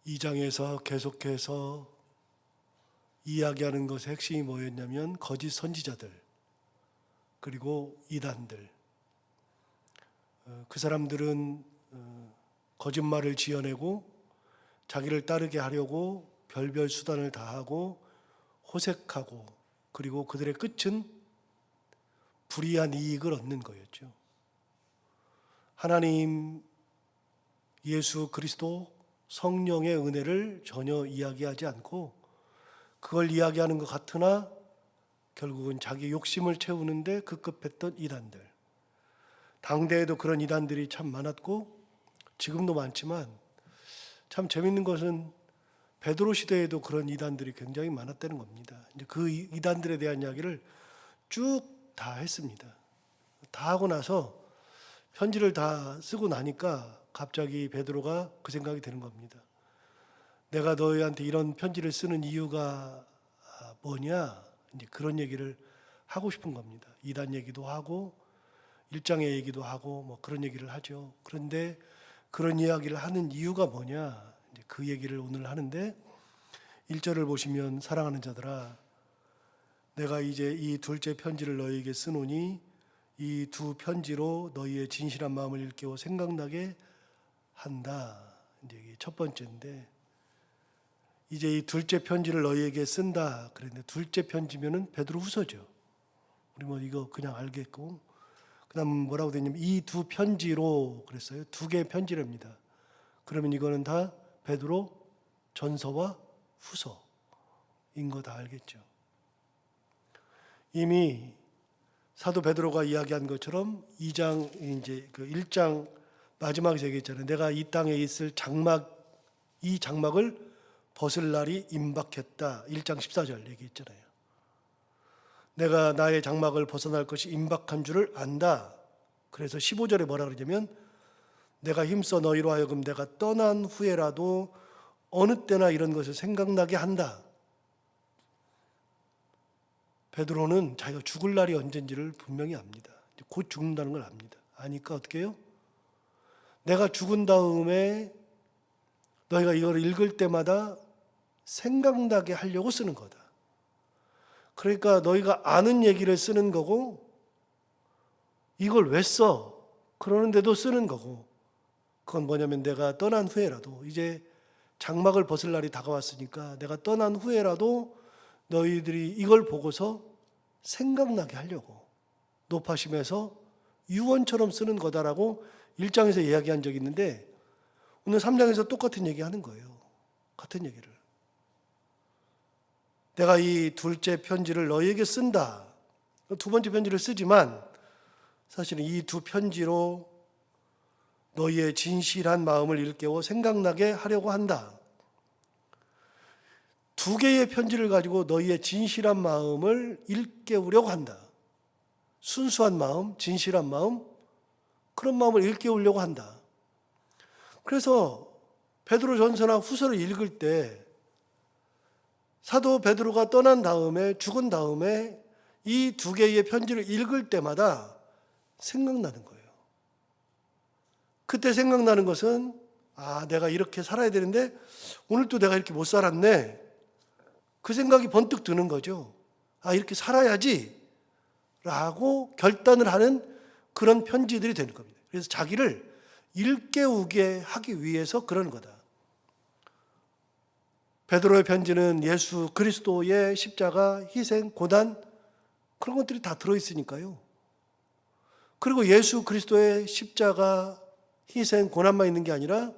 2장에서 계속해서 이야기하는 것의 핵심이 뭐였냐면 거짓 선지자들 그리고 이단들, 그 사람들은 거짓말을 지어내고 자기를 따르게 하려고 별별 수단을 다하고 호색하고, 그리고 그들의 끝은 불이한 이익을 얻는 거였죠. 하나님, 예수 그리스도, 성령의 은혜를 전혀 이야기하지 않고 그걸 이야기하는 것 같으나 결국은 자기 욕심을 채우는데 급급했던 이단들, 당대에도 그런 이단들이 참 많았고 지금도 많지만 참 재밌는 것은 베드로 시대에도 그런 이단들이 굉장히 많았다는 겁니다. 이제 그 이단들에 대한 이야기를 쭉 다 했습니다. 다 하고 나서 편지를 다 쓰고 나니까 갑자기 베드로가 그 생각이 드는 겁니다. 내가 너희한테 이런 편지를 쓰는 이유가 뭐냐? 이제 그런 얘기를 하고 싶은 겁니다. 이단 얘기도 하고 일장의 얘기도 하고 뭐 그런 얘기를 하죠. 그런데 그런 이야기를 하는 이유가 뭐냐? 이제 그 얘기를 오늘 하는데 1절을 보시면 사랑하는 자들아, 내가 이제 이 둘째 편지를 너희에게 쓰노니 이 두 편지로 너희의 진실한 마음을 일깨워 생각나게 한다. 이제 이게 첫 번째인데, 이제 이 둘째 편지를 너희에게 쓴다. 그랬는데 둘째 편지면은 베드로후서죠. 우리 뭐 이거 그냥 알겠고, 그다음 뭐라고 되냐면 이 두 편지로 그랬어요. 두 개의 편지랍니다. 그러면 이거는 다 베드로 전서와 후서인 거 다 알겠죠. 이미 사도 베드로가 이야기한 것처럼 2장 이제 그 1장 마지막에 얘기했잖아요. 내가 이 땅에 있을 이 장막을 벗을 날이 임박했다. 1장 14절 얘기했잖아요. 내가 나의 장막을 벗어날 것이 임박한 줄을 안다. 그래서 15절에 뭐라 그러냐면 내가 힘써 너희로 하여금 내가 떠난 후에라도 어느 때나 이런 것을 생각나게 한다. 베드로는 자기가 죽을 날이 언젠지를 분명히 압니다. 곧 죽는다는 걸 압니다. 아니까 어떻게 해요? 내가 죽은 다음에 너희가 이걸 읽을 때마다 생각나게 하려고 쓰는 거다. 그러니까 너희가 아는 얘기를 쓰는 거고 이걸 왜 써? 그러는데도 쓰는 거고, 그건 뭐냐면 내가 떠난 후에라도, 이제 장막을 벗을 날이 다가왔으니까 내가 떠난 후에라도 너희들이 이걸 보고서 생각나게 하려고 높아심에서 유언처럼 쓰는 거다라고 1장에서 이야기한 적이 있는데 오늘 3장에서 똑같은 얘기 하는 거예요. 같은 얘기를. 내가 이 둘째 편지를 너희에게 쓴다. 두 번째 편지를 쓰지만 사실은 이 두 편지로 너희의 진실한 마음을 일깨워 생각나게 하려고 한다. 두 개의 편지를 가지고 너희의 진실한 마음을 일깨우려고 한다. 순수한 마음, 진실한 마음, 그런 마음을 일깨우려고 한다. 그래서 베드로 전서나 후서를 읽을 때 사도 베드로가 떠난 다음에, 죽은 다음에 이 두 개의 편지를 읽을 때마다 생각나는 거예요. 그때 생각나는 것은 내가 이렇게 살아야 되는데 오늘도 내가 이렇게 못 살았네. 그 생각이 번뜩 드는 거죠. 이렇게 살아야지 라고 결단을 하는 그런 편지들이 되는 겁니다. 그래서 자기를 일깨우게 하기 위해서 그러는 거다. 베드로의 편지는 예수 그리스도의 십자가, 희생, 고난, 그런 것들이 다 들어있으니까요. 그리고 예수 그리스도의 십자가, 희생, 고난만 있는 게 아니라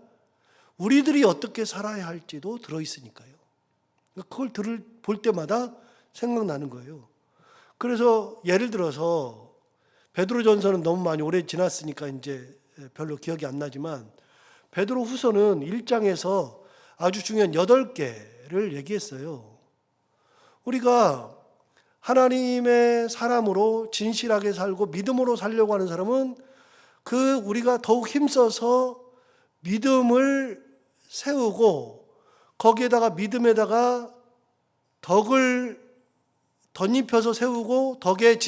우리들이 어떻게 살아야 할지도 들어있으니까요. 그걸 볼 때마다 생각나는 거예요. 그래서 예를 들어서 베드로전서는 너무 많이 오래 지났으니까 이제 별로 기억이 안 나지만 베드로 후서는 1장에서 아주 중요한 8개를 얘기했어요. 우리가 하나님의 사람으로 진실하게 살고 믿음으로 살려고 하는 사람은 우리가 더욱 힘써서 믿음을 세우고 거기에다가 믿음에다가 덕을 덧입혀서 세우고 덕의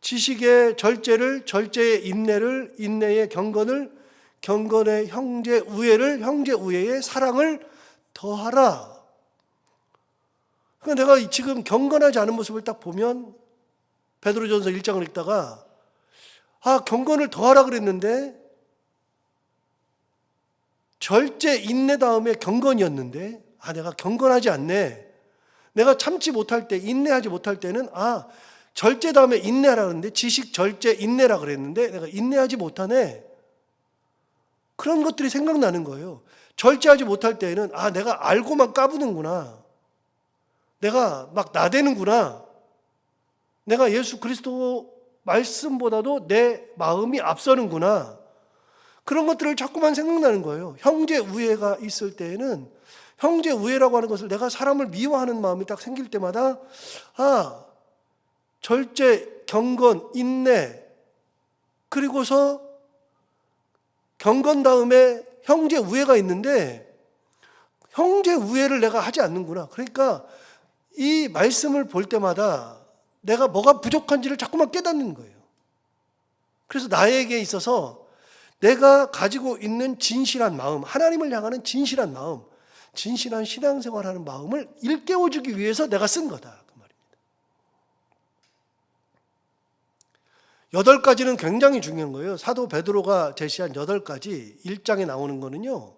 지식의 절제를, 절제의 인내를, 인내의 경건을, 경건의 형제 우애를, 형제 우애의 사랑을 더하라. 그러니까 내가 지금 경건하지 않은 모습을 딱 보면 베드로전서 1장을 읽다가 경건을 더하라 그랬는데 절제 인내 다음에 경건이었는데 내가 경건하지 않네. 내가 참지 못할 때, 인내하지 못할 때는 절제 다음에 인내하라 그랬는데 지식 절제 인내라 그랬는데 내가 인내하지 못하네. 그런 것들이 생각나는 거예요. 절제하지 못할 때에는 내가 알고만 까부는구나. 내가 막 나대는구나. 내가 예수 그리스도 말씀보다도 내 마음이 앞서는구나. 그런 것들을 자꾸만 생각나는 거예요. 형제 우애가 있을 때에는 형제 우애라고 하는 것을 내가 사람을 미워하는 마음이 딱 생길 때마다 절제, 경건, 인내, 그리고서 경건 다음에 형제 우애가 있는데 형제 우애를 내가 하지 않는구나. 그러니까 이 말씀을 볼 때마다 내가 뭐가 부족한지를 자꾸만 깨닫는 거예요. 그래서 나에게 있어서 내가 가지고 있는 진실한 마음, 하나님을 향하는 진실한 마음, 진실한 신앙생활하는 마음을 일깨워주기 위해서 내가 쓴 거다. 그 말입니다. 8가지는 굉장히 중요한 거예요. 사도 베드로가 제시한 8가지 1장에 나오는 거는요.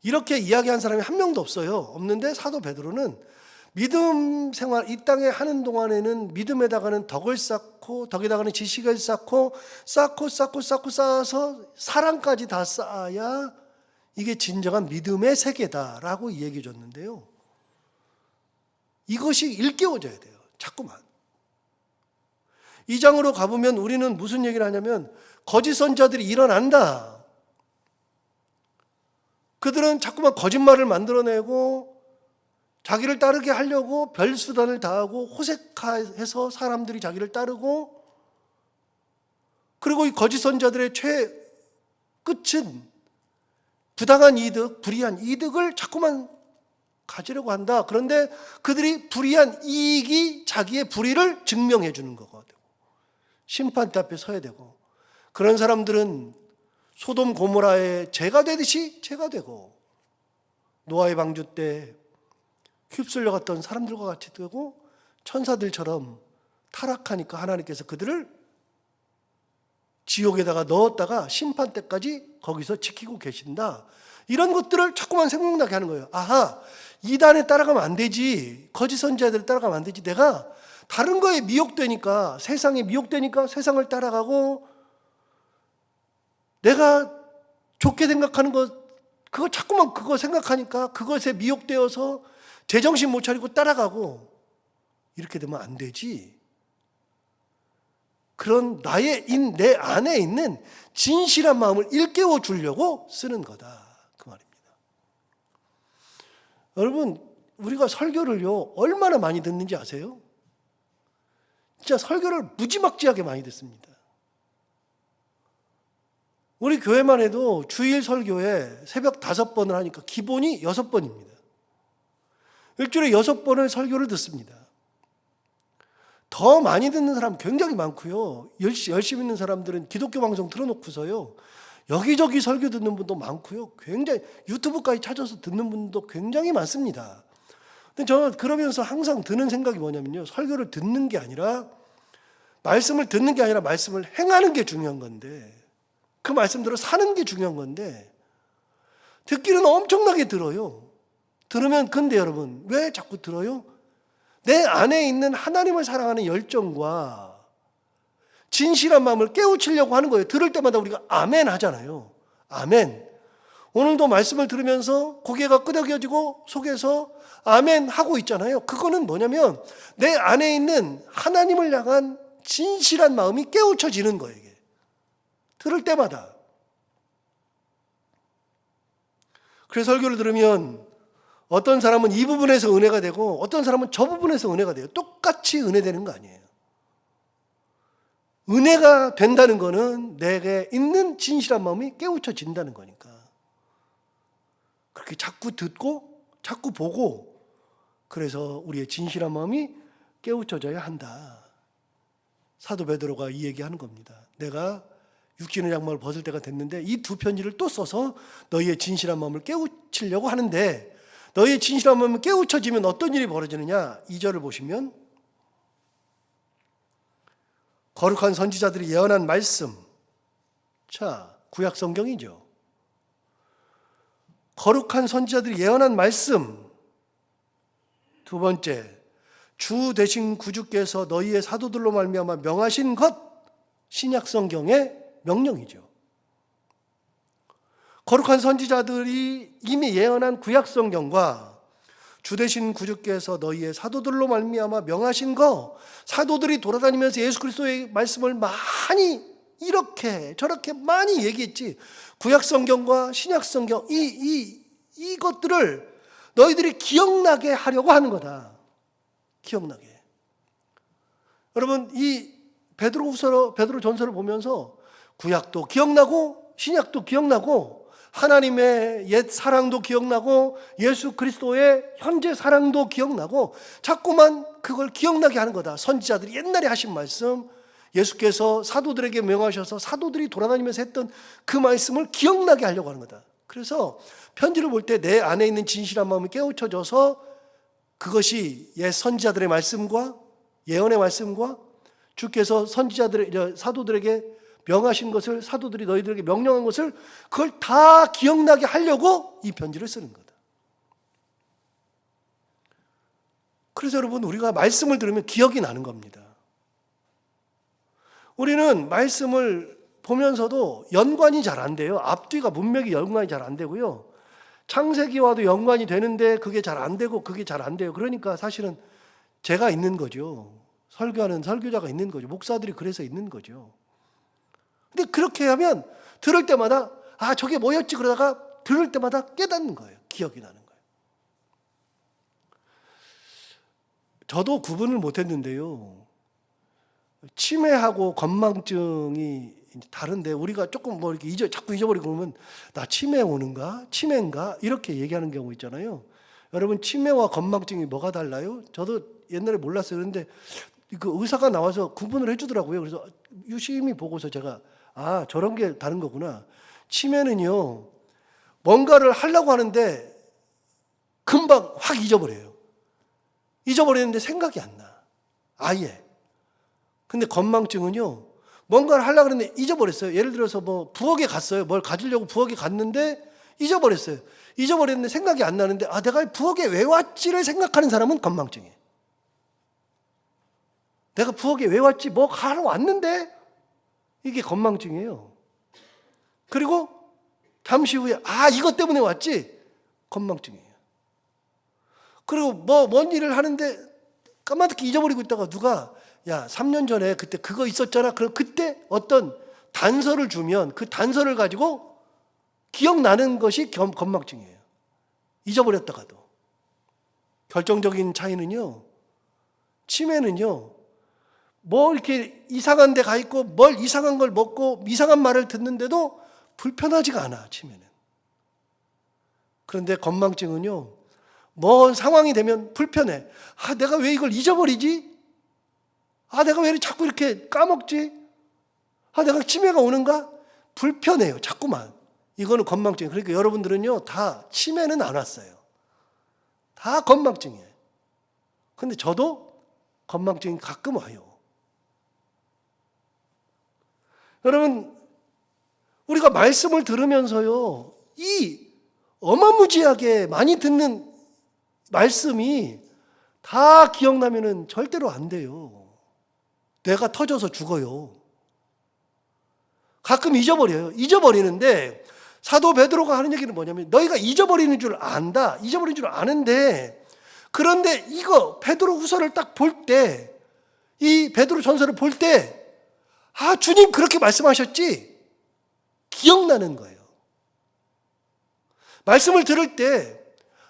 이렇게 이야기한 사람이 한 명도 없어요. 없는데 사도 베드로는 믿음 생활 이 땅에 하는 동안에는 믿음에다가는 덕을 쌓고 덕에다가는 지식을 쌓고 쌓아서 사랑까지 다 쌓아야 이게 진정한 믿음의 세계다라고 얘기해 줬는데요. 이것이 일깨워져야 돼요. 자꾸만. 2장으로 가보면 우리는 무슨 얘기를 하냐면 거짓 선지자들이 일어난다. 그들은 자꾸만 거짓말을 만들어내고 자기를 따르게 하려고 별수단을 다하고 호색해서 사람들이 자기를 따르고, 그리고 이 거짓 선지자들의 끝은 부당한 이득, 불이한 이득을 자꾸만 가지려고 한다. 그런데 그들이 불이한 이익이 자기의 불의를 증명해 주는 거가 되고 심판대 앞에 서야 되고, 그런 사람들은 소돔 고모라의 죄가 되듯이 죄가 되고 노아의 방주 때 휩쓸려 갔던 사람들과 같이 되고 천사들처럼 타락하니까 하나님께서 그들을 지옥에다가 넣었다가 심판 때까지 거기서 지키고 계신다. 이런 것들을 자꾸만 생각나게 하는 거예요. 이단에 따라가면 안 되지. 거짓 선지자들에 따라가면 안 되지. 내가 다른 거에 미혹되니까, 세상에 미혹되니까 세상을 따라가고, 내가 좋게 생각하는 것, 그거 자꾸만 그거 생각하니까 그것에 미혹되어서 제정신 못 차리고 따라가고, 이렇게 되면 안 되지. 그런 내 안에 있는 진실한 마음을 일깨워 주려고 쓰는 거다. 그 말입니다. 여러분, 우리가 설교를요, 얼마나 많이 듣는지 아세요? 진짜 설교를 무지막지하게 많이 듣습니다. 우리 교회만 해도 주일 설교에 새벽 5번을 하니까 기본이 6번입니다. 일주일에 6번을 설교를 듣습니다. 더 많이 듣는 사람 굉장히 많고요. 열심히 있는 사람들은 기독교 방송 틀어놓고서요, 여기저기 설교 듣는 분도 많고요. 굉장히 유튜브까지 찾아서 듣는 분도 굉장히 많습니다. 근데 저는 그러면서 항상 드는 생각이 뭐냐면요, 설교를 듣는 게 아니라, 말씀을 듣는 게 아니라 말씀을 행하는 게 중요한 건데, 그 말씀대로 사는 게 중요한 건데, 듣기는 엄청나게 들어요. 들으면, 근데 여러분, 왜 자꾸 들어요? 내 안에 있는 하나님을 사랑하는 열정과 진실한 마음을 깨우치려고 하는 거예요. 들을 때마다 우리가 아멘 하잖아요. 아멘. 오늘도 말씀을 들으면서 고개가 끄덕여지고 속에서 아멘 하고 있잖아요. 그거는 뭐냐면 내 안에 있는 하나님을 향한 진실한 마음이 깨우쳐지는 거예요. 이게. 들을 때마다. 그래서 설교를 들으면 어떤 사람은 이 부분에서 은혜가 되고 어떤 사람은 저 부분에서 은혜가 돼요. 똑같이 은혜되는 거 아니에요. 은혜가 된다는 거는 내게 있는 진실한 마음이 깨우쳐진다는 거니까. 그렇게 자꾸 듣고 자꾸 보고, 그래서 우리의 진실한 마음이 깨우쳐져야 한다. 사도 베드로가 이 얘기하는 겁니다. 내가 육신의 양말을 벗을 때가 됐는데 이 두 편지를 또 써서 너희의 진실한 마음을 깨우치려고 하는데, 너희의 진실한 마음을 깨우쳐지면 어떤 일이 벌어지느냐. 2절을 보시면 거룩한 선지자들이 예언한 말씀. 자, 구약 성경이죠. 거룩한 선지자들이 예언한 말씀. 두 번째, 주 되신 구주께서 너희의 사도들로 말미암아 명하신 것. 신약 성경의 명령이죠. 거룩한 선지자들이 이미 예언한 구약 성경과 주 되신 구주께서 너희의 사도들로 말미암아 명하신 거, 사도들이 돌아다니면서 예수 그리스도의 말씀을 많이 이렇게 저렇게 많이 얘기했지. 구약 성경과 신약 성경 이것들을 너희들이 기억나게 하려고 하는 거다. 기억나게. 여러분, 이 베드로 전서를 보면서 구약도 기억나고 신약도 기억나고 하나님의 옛 사랑도 기억나고 예수 그리스도의 현재 사랑도 기억나고 자꾸만 그걸 기억나게 하는 거다. 선지자들이 옛날에 하신 말씀, 예수께서 사도들에게 명하셔서 사도들이 돌아다니면서 했던 그 말씀을 기억나게 하려고 하는 거다. 그래서 편지를 볼 때 내 안에 있는 진실한 마음이 깨우쳐져서 그것이 옛 선지자들의 말씀과 예언의 말씀과 주께서 사도들에게 명하신 것을, 사도들이 너희들에게 명령한 것을 그걸 다 기억나게 하려고 이 편지를 쓰는 거다. 그래서 여러분, 우리가 말씀을 들으면 기억이 나는 겁니다. 우리는 말씀을 보면서도 연관이 잘 안 돼요. 앞뒤가 문맥이 연관이 잘 안 되고요. 창세기와도 연관이 되는데 그게 잘 안 되고 그게 잘 안 돼요. 그러니까 사실은 제가 있는 거죠. 설교하는 설교자가 있는 거죠. 목사들이 그래서 있는 거죠. 근데 그렇게 하면 들을 때마다 아, 저게 뭐였지? 그러다가 들을 때마다 깨닫는 거예요. 기억이 나는 거예요. 저도 구분을 못했는데요. 치매하고 건망증이 다른데 우리가 조금 뭐 이렇게 자꾸 잊어버리고 그러면 나 치매 오는가? 치매인가? 이렇게 얘기하는 경우 있잖아요. 여러분, 치매와 건망증이 뭐가 달라요? 저도 옛날에 몰랐어요. 그런데 그 의사가 나와서 구분을 해주더라고요. 그래서 유심히 보고서 제가 아, 저런 게 다른 거구나. 치매는요, 뭔가를 하려고 하는데 금방 확 잊어버려요. 잊어버리는데 생각이 안 나. 아예. 근데 건망증은요, 뭔가를 하려고 했는데 잊어버렸어요. 예를 들어서 뭐 부엌에 갔어요. 뭘 가지려고 부엌에 갔는데 잊어버렸어요. 잊어버렸는데 생각이 안 나는데 아, 내가 부엌에 왜 왔지를 생각하는 사람은 건망증이에요. 내가 부엌에 왜 왔지? 뭐 하러 왔는데 이게 건망증이에요. 그리고 잠시 후에 아, 이것 때문에 왔지? 건망증이에요. 그리고 뭔 일을 하는데 까마득히 잊어버리고 있다가 누가 야, 3년 전에 그때 그거 있었잖아. 그럼 그때 어떤 단서를 주면 그 단서를 가지고 기억나는 것이 건망증이에요. 잊어버렸다가도. 결정적인 차이는요, 치매는요, 뭐 이렇게 이상한 데 가 있고 뭘 이상한 걸 먹고 이상한 말을 듣는데도 불편하지가 않아, 치매는. 그런데 건망증은요, 뭔 상황이 되면 불편해. 아, 내가 왜 이걸 잊어버리지? 아, 내가 왜 자꾸 이렇게 까먹지? 아, 내가 치매가 오는가? 불편해요, 자꾸만. 이거는 건망증이에요. 그러니까 여러분들은요, 다 치매는 안 왔어요. 다 건망증이에요. 근데 저도 건망증이 가끔 와요. 여러분, 우리가 말씀을 들으면서요, 이 어마무지하게 많이 듣는 말씀이 다 기억나면은 절대로 안 돼요. 뇌가 터져서 죽어요. 가끔 잊어버려요. 잊어버리는데 사도 베드로가 하는 얘기는 뭐냐면 너희가 잊어버리는 줄 안다. 잊어버리는 줄 아는데 그런데 이거 베드로 후서를 딱 볼 때, 이 베드로 전서를 볼 때 아, 주님 그렇게 말씀하셨지? 기억나는 거예요. 말씀을 들을 때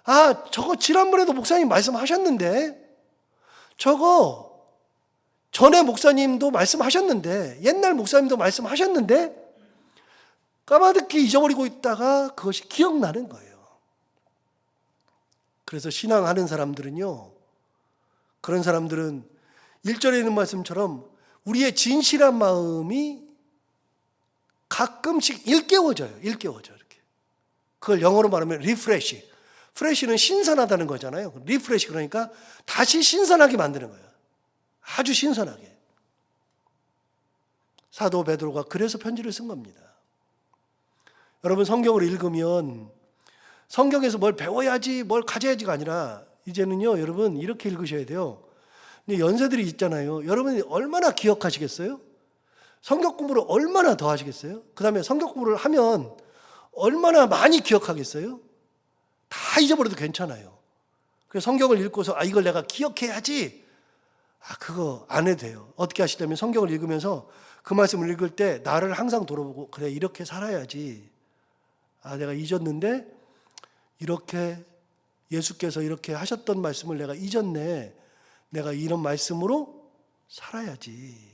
아, 저거 지난번에도 목사님 말씀하셨는데 저거 전에 목사님도 말씀하셨는데 옛날 목사님도 말씀하셨는데 까마득히 잊어버리고 있다가 그것이 기억나는 거예요. 그래서 신앙하는 사람들은요, 그런 사람들은 1절에 있는 말씀처럼 우리의 진실한 마음이 가끔씩 일깨워져요. 일깨워져 이렇게. 그걸 영어로 말하면 리프레시. 프레시는 신선하다는 거잖아요. 리프레시 그러니까 다시 신선하게 만드는 거예요. 아주 신선하게. 사도 베드로가 그래서 편지를 쓴 겁니다. 여러분 성경을 읽으면 성경에서 뭘 배워야지 뭘 가져야지가 아니라 이제는요 여러분 이렇게 읽으셔야 돼요. 연세들이 있잖아요. 여러분이 얼마나 기억하시겠어요? 성경 공부를 얼마나 더 하시겠어요? 그 다음에 성경 공부를 하면 얼마나 많이 기억하겠어요? 다 잊어버려도 괜찮아요. 그래서 성경을 읽고서 이걸 내가 기억해야지. 그거 안 해도 돼요. 어떻게 하시냐면 성경을 읽으면서 그 말씀을 읽을 때 나를 항상 돌아보고 그래 이렇게 살아야지. 내가 잊었는데 이렇게 예수께서 이렇게 하셨던 말씀을 내가 잊었네. 내가 이런 말씀으로 살아야지.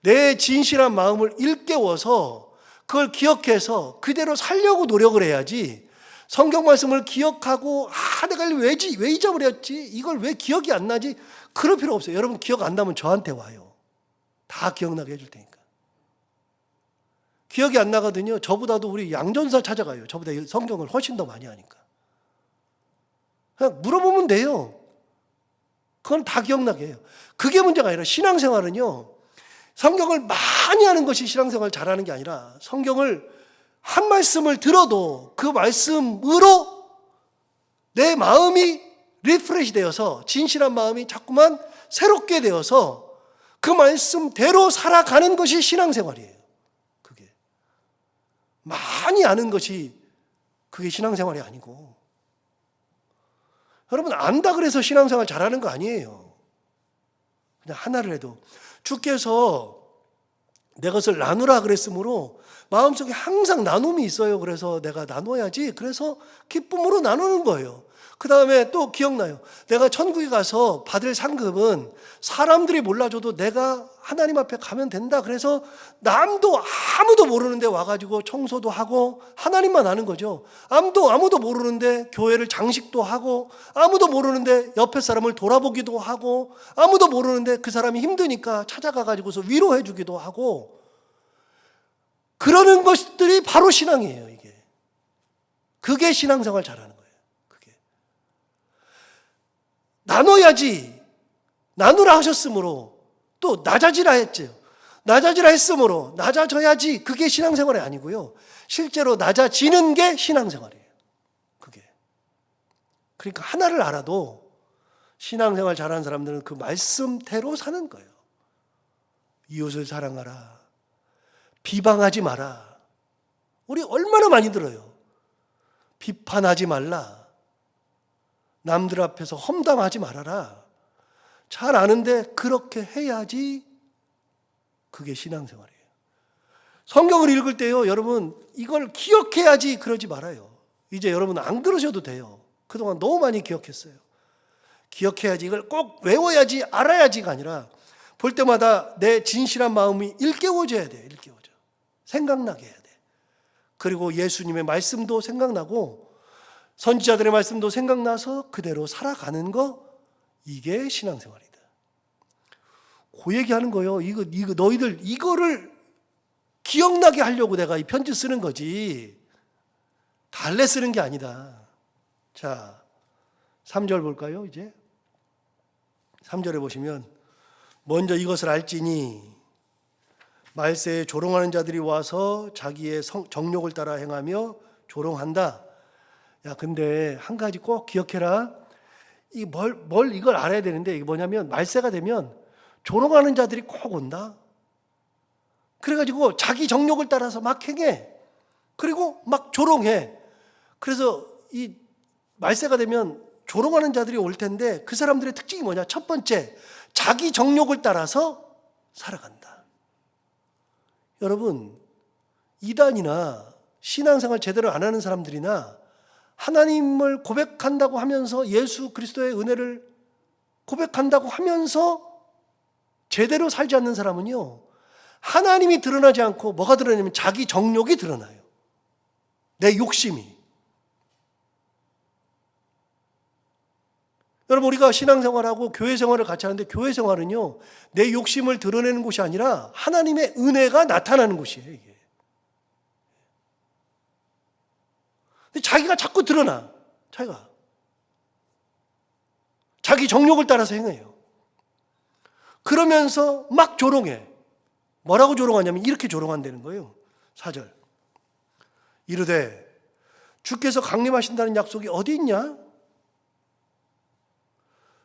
내 진실한 마음을 일깨워서 그걸 기억해서 그대로 살려고 노력을 해야지. 성경 말씀을 기억하고 내가 왜 잊어버렸지? 이걸 왜 기억이 안 나지? 그럴 필요 없어요. 여러분 기억 안 나면 저한테 와요. 다 기억나게 해줄 테니까. 기억이 안 나거든요. 저보다도 우리 양전사 찾아가요. 저보다 성경을 훨씬 더 많이 하니까. 그냥 물어보면 돼요. 그건 다 기억나게 해요. 그게 문제가 아니라 신앙생활은요. 성경을 많이 하는 것이 신앙생활 잘하는 게 아니라 성경을 한 말씀을 들어도 그 말씀으로 내 마음이 리프레시 되어서 진실한 마음이 자꾸만 새롭게 되어서 그 말씀대로 살아가는 것이 신앙생활이에요. 그게 많이 아는 것이 그게 신앙생활이 아니고 여러분 안다 그래서 신앙생활 잘하는 거 아니에요. 그냥 하나를 해도 주께서 내 것을 나누라 그랬으므로 마음속에 항상 나눔이 있어요. 그래서 내가 나눠야지. 그래서 기쁨으로 나누는 거예요. 그 다음에 또 기억나요. 내가 천국에 가서 받을 상급은 사람들이 몰라줘도 내가 하나님 앞에 가면 된다. 그래서 남도 아무도 모르는데 와가지고 청소도 하고 하나님만 아는 거죠. 아무도 모르는데 교회를 장식도 하고 아무도 모르는데 옆에 사람을 돌아보기도 하고 아무도 모르는데 그 사람이 힘드니까 찾아가가지고서 위로해 주기도 하고 그러는 것들이 바로 신앙이에요. 이게 그게 신앙생활 잘하는 거예요. 그게 나눠야지. 나누라 하셨으므로 또 낮아지라 했죠. 낮아지라 했으므로 낮아져야지. 그게 신앙생활이 아니고요. 실제로 낮아지는 게 신앙생활이에요. 그게. 그러니까 하나를 알아도 신앙생활 잘하는 사람들은 그 말씀대로 사는 거예요. 이웃을 사랑하라. 비방하지 마라. 우리 얼마나 많이 들어요. 비판하지 말라. 남들 앞에서 험담하지 말아라. 잘 아는데 그렇게 해야지 그게 신앙생활이에요. 성경을 읽을 때요, 여러분 이걸 기억해야지 그러지 말아요. 이제 여러분 안 그러셔도 돼요. 그동안 너무 많이 기억했어요. 기억해야지, 이걸 꼭 외워야지, 알아야지가 아니라 볼 때마다 내 진실한 마음이 일깨워져야 돼요. 일깨워져. 생각나게 해야 돼. 그리고 예수님의 말씀도 생각나고 선지자들의 말씀도 생각나서 그대로 살아가는 거, 이게 신앙생활이다. 그 얘기하는 거예요. 이거 너희들 이거를 기억나게 하려고 내가 이 편지 쓰는 거지 달래 쓰는 게 아니다. 자, 3절 볼까요? 이제 3절에 보시면 먼저 이것을 알지니 말세에 조롱하는 자들이 와서 자기의 정욕을 따라 행하며 조롱한다. 야, 근데 한 가지 꼭 기억해라. 이걸 알아야 되는데, 이게 뭐냐면 말세가 되면 조롱하는 자들이 꼭 온다. 그래가지고 자기 정욕을 따라서 막 행해. 그리고 막 조롱해. 그래서 이 말세가 되면 조롱하는 자들이 올 텐데 그 사람들의 특징이 뭐냐? 첫 번째, 자기 정욕을 따라서 살아간다. 여러분, 이단이나 신앙생활 제대로 안 하는 사람들이나 하나님을 고백한다고 하면서 예수 그리스도의 은혜를 고백한다고 하면서 제대로 살지 않는 사람은요, 하나님이 드러나지 않고 뭐가 드러나냐면 자기 정욕이 드러나요. 내 욕심이. 여러분, 우리가 신앙생활하고 교회생활을 같이 하는데 교회생활은요, 내 욕심을 드러내는 곳이 아니라 하나님의 은혜가 나타나는 곳이에요. 이게. 근데 자기가 자꾸 드러나. 자기 정욕을 따라서 행해요. 그러면서 막 조롱해. 뭐라고 조롱하냐면 이렇게 조롱한다는 거예요. 4절. 이르되 주께서 강림하신다는 약속이 어디 있냐?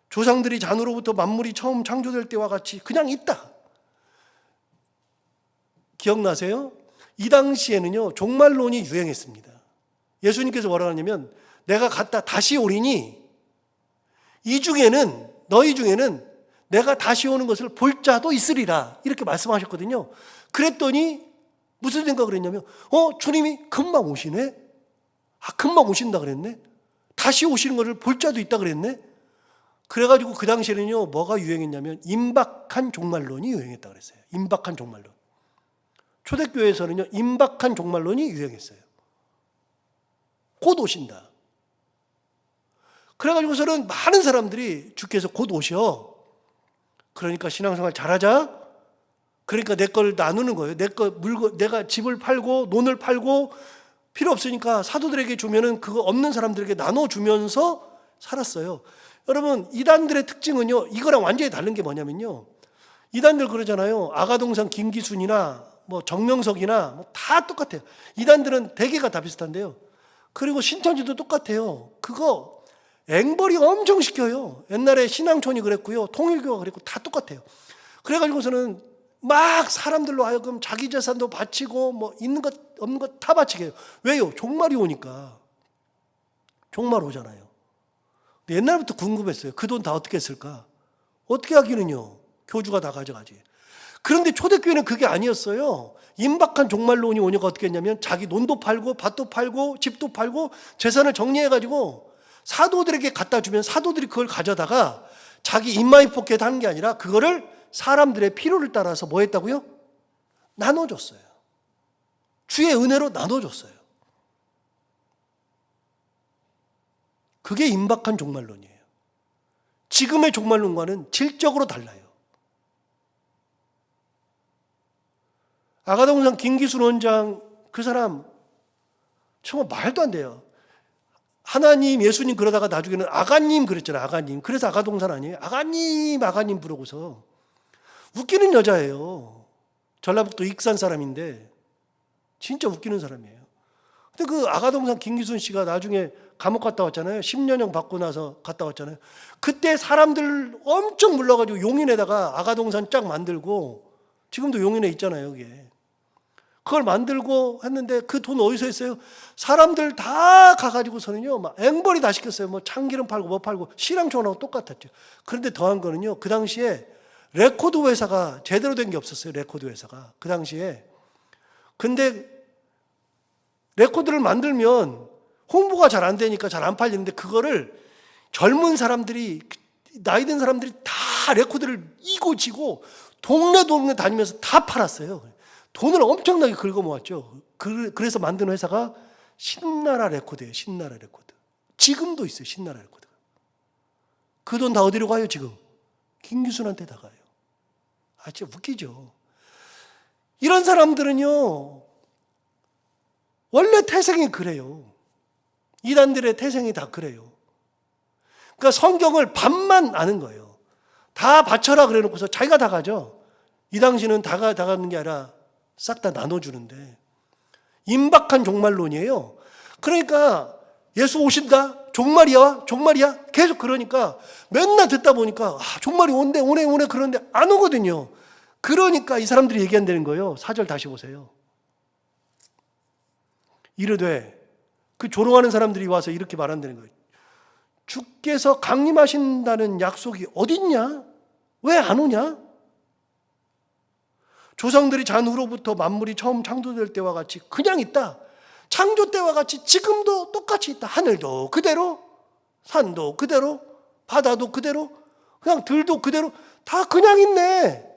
조상들이 잔으로부터 만물이 처음 창조될 때와 같이 그냥 있다. 기억나세요? 이 당시에는요, 종말론이 유행했습니다. 예수님께서 뭐라고 하냐면 내가 갔다 다시 오리니 너희 중에는 내가 다시 오는 것을 볼 자도 있으리라 이렇게 말씀하셨거든요. 그랬더니 무슨 생각을 했냐면 주님이 금방 오시네? 금방 오신다 그랬네? 다시 오시는 것을 볼 자도 있다 그랬네? 그래가지고 그 당시에는요, 뭐가 유행했냐면 임박한 종말론이 유행했다 그랬어요. 임박한 종말론. 초대교회에서는요, 임박한 종말론이 유행했어요. 곧 오신다. 그래가지고서는 많은 사람들이 주께서 곧 오셔. 그러니까 신앙생활 잘하자. 그러니까 내 걸 나누는 거예요. 내가 집을 팔고 논을 팔고 필요 없으니까 사도들에게 주면은 그거 없는 사람들에게 나눠주면서 살았어요. 여러분, 이단들의 특징은요, 이거랑 완전히 다른 게 뭐냐면요, 이단들 그러잖아요. 아가동산 김기순이나 뭐 정명석이나 뭐 다 똑같아요. 이단들은 대개가 다 비슷한데요. 그리고 신천지도 똑같아요. 그거 앵벌이 엄청 시켜요. 옛날에 신앙촌이 그랬고요, 통일교가 그랬고 다 똑같아요. 그래가지고서는 막 사람들로 하여금 자기 재산도 바치고 뭐 있는 것 없는 것 다 바치게 해요. 왜요? 종말이 오니까. 종말 오잖아요. 근데 옛날부터 궁금했어요. 그 돈 다 어떻게 했을까? 어떻게 하기는요? 교주가 다 가져가지. 그런데 초대교회는 그게 아니었어요. 임박한 종말론이 오니까 어떻게 했냐면 자기 논도 팔고 밭도 팔고 집도 팔고 재산을 정리해가지고 사도들에게 갖다 주면 사도들이 그걸 가져다가 자기 인마이 포켓 하는 게 아니라 그거를 사람들의 필요를 따라서 뭐 했다고요? 나눠줬어요. 주의 은혜로 나눠줬어요. 그게 임박한 종말론이에요. 지금의 종말론과는 질적으로 달라요. 아가동산 김기순 원장, 그 사람 정말 말도 안 돼요. 하나님, 예수님 그러다가 나중에는 아가님 그랬잖아요. 아가님. 그래서 아가동산 아니에요. 아가님 부르고서. 웃기는 여자예요. 전라북도 익산 사람인데 진짜 웃기는 사람이에요. 근데 그 아가동산 김기순 씨가 나중에 감옥 갔다 왔잖아요. 10년형 받고 나서 갔다 왔잖아요. 그때 사람들 엄청 불러가지고 용인에다가 아가동산 쫙 만들고, 지금도 용인에 있잖아요, 여기에. 그걸 만들고 했는데 그 돈 어디서 했어요? 사람들 다 가가지고서는요, 막 앵벌이 다 시켰어요. 뭐 참기름 팔고 뭐 팔고, 시랑촌하고 똑같았죠. 그런데 더한 거는요, 그 당시에 레코드 회사가 제대로 된 게 없었어요. 레코드 회사가 그 당시에. 근데 레코드를 만들면 홍보가 잘 안 되니까 잘 안 팔리는데, 그거를 젊은 사람들이, 나이 든 사람들이 다 레코드를 이고지고 동네 다니면서 다 팔았어요. 돈을 엄청나게 긁어 모았죠. 그래서 만든 회사가 신나라 레코드예요. 신나라 레코드. 지금도 있어요. 신나라 레코드가. 그 돈 다 어디로 가요 지금? 김기순한테 다 가요. 진짜 웃기죠. 이런 사람들은요, 원래 태생이 그래요. 이단들의 태생이 다 그래요. 그러니까 성경을 반만 아는 거예요. 다 바쳐라 그래 놓고서 자기가 다 가죠. 이 당시는 다 가는 게 아니라 싹 다 나눠주는데, 임박한 종말론이에요. 그러니까 예수 오신다, 종말이야 계속 그러니까 맨날 듣다 보니까 종말이 오네 그러는데 안 오거든요. 그러니까 이 사람들이 얘기한다는 거예요. 4절 다시 보세요. 이르되, 그 조롱하는 사람들이 와서 이렇게 말한다는 거예요. 주께서 강림하신다는 약속이 어딨냐? 왜 안 오냐? 조상들이 잔 후로부터 만물이 처음 창조될 때와 같이 그냥 있다. 창조 때와 같이 지금도 똑같이 있다. 하늘도 그대로, 산도 그대로, 바다도 그대로, 그냥 들도 그대로, 다 그냥 있네.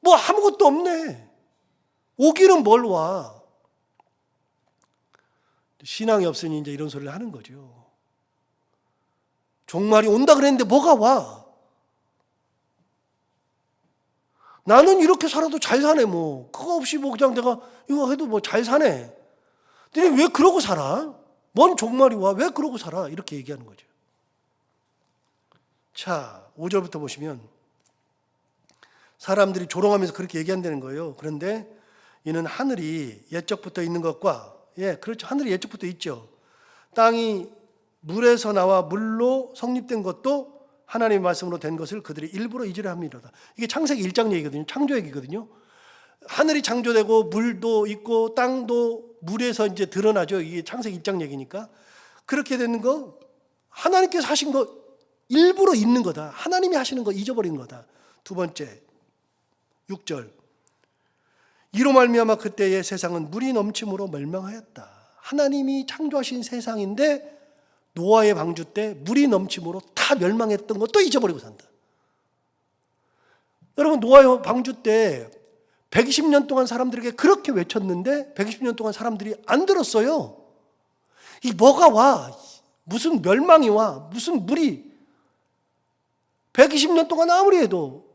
뭐 아무것도 없네. 오기는 뭘 와. 신앙이 없으니 이제 이런 소리를 하는 거죠. 종말이 온다 그랬는데 뭐가 와? 나는 이렇게 살아도 잘 사네 뭐. 그거 없이 뭐 그냥 내가 이거 해도 뭐 잘 사네. 너네 왜 그러고 살아? 뭔 종말이와 왜 그러고 살아? 이렇게 얘기하는 거죠. 자, 5절부터 보시면 사람들이 조롱하면서 그렇게 얘기한다는 거예요. 그런데 이는 하늘이 옛적부터 있는 것과, 그렇죠. 하늘이 옛적부터 있죠. 땅이 물에서 나와 물로 성립된 것도 하나님의 말씀으로 된 것을 그들이 일부러 잊으려 합니다. 이게 창세기 1장 얘기거든요. 창조 얘기거든요. 하늘이 창조되고 물도 있고 땅도 물에서 이제 드러나죠. 이게 창세기 1장 얘기니까. 그렇게 되는 거 하나님께서 하신 거 일부러 잊는 거다. 하나님이 하시는 거 잊어버린 거다. 두 번째 6절. 이로 말미암아 그때의 세상은 물이 넘침으로 멸망하였다. 하나님이 창조하신 세상인데 노아의 방주 때 물이 넘침으로 다 멸망했던 것도 잊어버리고 산다. 여러분, 노아의 방주 때 120년 동안 사람들에게 그렇게 외쳤는데 120년 동안 사람들이 안 들었어요. 이 뭐가 와? 무슨 멸망이 와? 무슨 물이? 120년 동안 아무리 해도.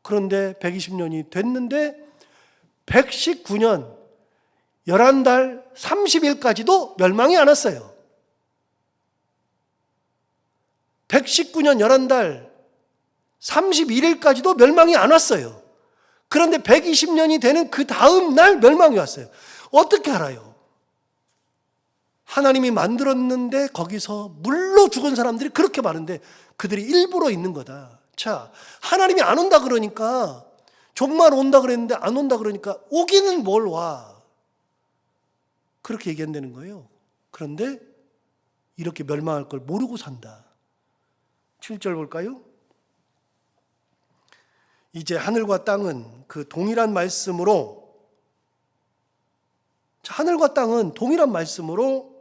그런데 120년이 됐는데 119년 11달 30일까지도 멸망이 안 왔어요. 119년 11달 31일까지도 멸망이 안 왔어요. 그런데 120년이 되는 그 다음 날 멸망이 왔어요. 어떻게 알아요? 하나님이 만들었는데 거기서 물로 죽은 사람들이 그렇게 많은데 그들이 일부러 있는 거다. 자, 하나님이 안 온다 그러니까, 종말 온다 그랬는데 안 온다 그러니까 오기는 뭘 와. 그렇게 얘기한다는 거예요. 그런데 이렇게 멸망할 걸 모르고 산다. 7절 볼까요? 이제 하늘과 땅은 그 동일한 말씀으로, 하늘과 땅은 동일한 말씀으로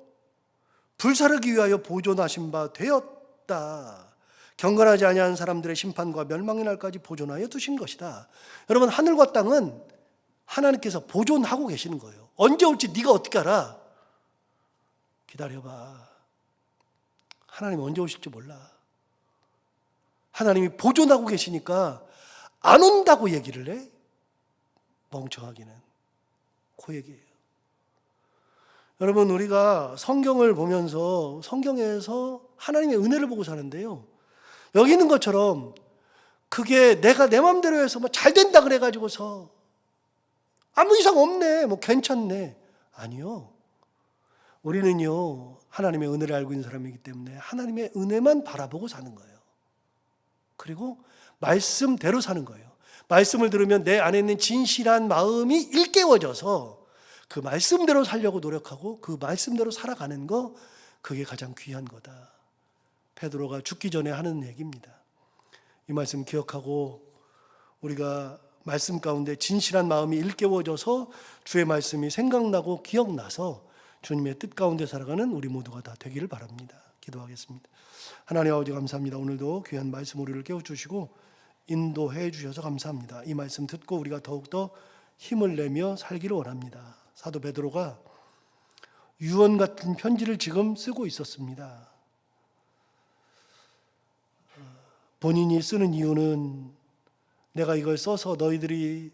불사르기 위하여 보존하신 바 되었다. 경건하지 아니한 사람들의 심판과 멸망의 날까지 보존하여 두신 것이다. 여러분, 하늘과 땅은 하나님께서 보존하고 계시는 거예요. 언제 올지 네가 어떻게 알아? 기다려봐. 하나님이 언제 오실지 몰라. 하나님이 보존하고 계시니까 안 온다고 얘기를 해? 멍청하기는. 그 얘기예요. 여러분, 우리가 성경을 보면서 성경에서 하나님의 은혜를 보고 사는데요, 여기 있는 것처럼 그게 내가 내 마음대로 해서 뭐 잘 된다 그래가지고서 아무 이상 없네, 뭐 괜찮네. 아니요. 우리는요, 하나님의 은혜를 알고 있는 사람이기 때문에 하나님의 은혜만 바라보고 사는 거예요. 그리고 말씀대로 사는 거예요. 말씀을 들으면 내 안에 있는 진실한 마음이 일깨워져서 그 말씀대로 살려고 노력하고 그 말씀대로 살아가는 거, 그게 가장 귀한 거다. 베드로가 죽기 전에 하는 얘기입니다. 이 말씀 기억하고 우리가 말씀 가운데 진실한 마음이 일깨워져서 주의 말씀이 생각나고 기억나서 주님의 뜻 가운데 살아가는 우리 모두가 다 되기를 바랍니다. 기도하겠습니다. 하나님 아버지, 감사합니다. 오늘도 귀한 말씀 우리를 깨워주시고 인도해 주셔서 감사합니다. 이 말씀 듣고 우리가 더욱더 힘을 내며 살기를 원합니다. 사도 베드로가 유언 같은 편지를 지금 쓰고 있었습니다. 본인이 쓰는 이유는 내가 이걸 써서 너희들이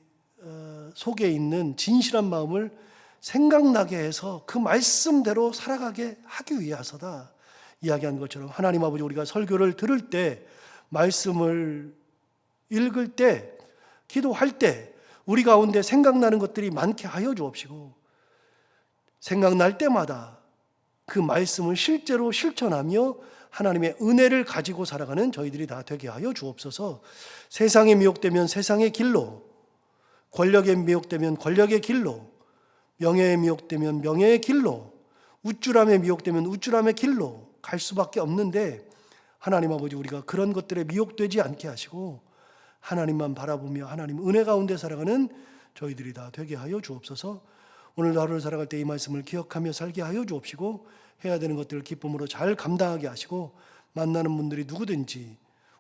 속에 있는 진실한 마음을 생각나게 해서 그 말씀대로 살아가게 하기 위해서다. 이야기한 것처럼 하나님 아버지, 우리가 설교를 들을 때, 말씀을 읽을 때, 기도할 때 우리 가운데 생각나는 것들이 많게 하여 주옵시고, 생각날 때마다 그 말씀을 실제로 실천하며 하나님의 은혜를 가지고 살아가는 저희들이 다 되게 하여 주옵소서. 세상에 미혹되면 세상의 길로, 권력에 미혹되면 권력의 길로, 명예에 미혹되면 명예의 길로, 우쭐함에 미혹되면 우쭐함의 길로 갈 수밖에 없는데, 하나님 아버지, 우리가 그런 것들에 미혹되지 않게 하시고 하나님만 바라보며 하나님 은혜 가운데 살아가는 저희들이 다 되게 하여 주옵소서. 오늘도 하루를 살아갈 때 이 말씀을 기억하며 살게 하여 주옵시고, 해야 되는 것들을 기쁨으로 잘 감당하게 하시고, 만나는 분들이 누구든지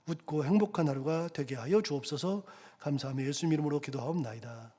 웃고 행복한 하루가 되게 하여 주옵소서. 감사하며 예수님 이름으로 기도하옵나이다.